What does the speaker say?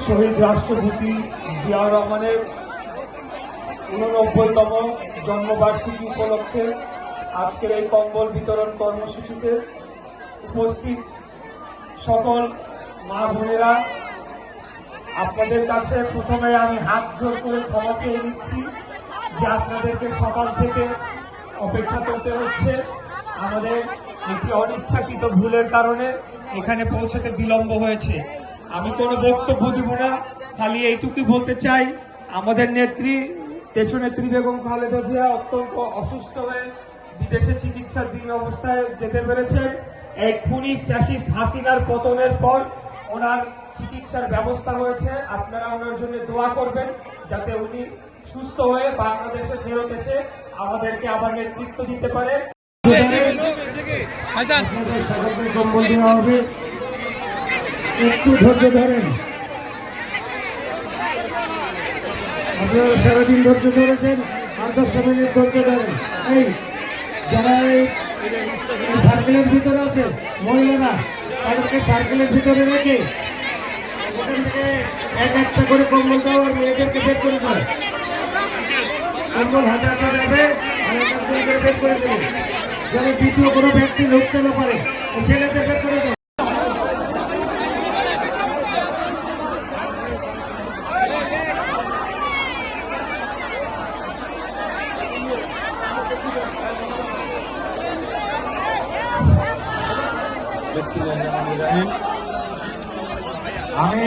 শহীদ রাষ্ট্রপতি জিয়াউর রহমানের 89তম জন্মবার্ষিকী উপলক্ষে আজকের এই কম্বল বিতরণ কর্মসূচিতে উপস্থিত সকল মা বোনেরা, আপনাদের কাছে প্রথমে আমি হাত জোর করে ক্ষমা চেয়ে নিচ্ছি যে আপনাদেরকে সকাল থেকে অপেক্ষা করতে হচ্ছে। আমাদের একটি অনিচ্ছাকৃত ভুলের কারণে এখানে পৌঁছাতে বিলম্ব হয়েছে। আমি কোনো বক্তব্য দিব না, খালি এইটুকুই বলতে চাই, আমাদের নেত্রী দেশনেত্রী বেগম খালেদা জিয়া অত্যন্ত অসুস্থ হয়ে বিদেশে চিকিৎসাধীন অবস্থায় যেতে পেরেছেন। এই খুনি ফ্যাসিস্ট হাসিনার পতনের পর ওনার চিকিৎসার ব্যবস্থা হয়েছে। আপনারা ওনার জন্য দোয়া করবেন যাতে উনি সুস্থ হয়ে বাংলাদেশে ফেরত এসে আমাদেরকে আবার নেতৃত্ব দিতে পারে। কম্বল দেওয়া হবে, একটু ধৈর্য ধরেন। আপনারা সারাদিন ধৈর্য ধরেছেন, 8-10 মিনিট ধৈর্য ধরেন। এই যারা এই সার্কেলের ভিতরে আছে মহিলারা, তাদেরকে সার্কেলের ভিতরে রেখে ওখান থেকে একটা করে কম্বল দাও আর মেয়েদেরকে বের করে দাও। কম্বল হাতে হাতে যাবে আর একটা বের করে দেবে, যেন দ্বিতীয় কোনো ব্যক্তি ঢুকতে না পারে। ছেলেদের বের করে দাও। আমি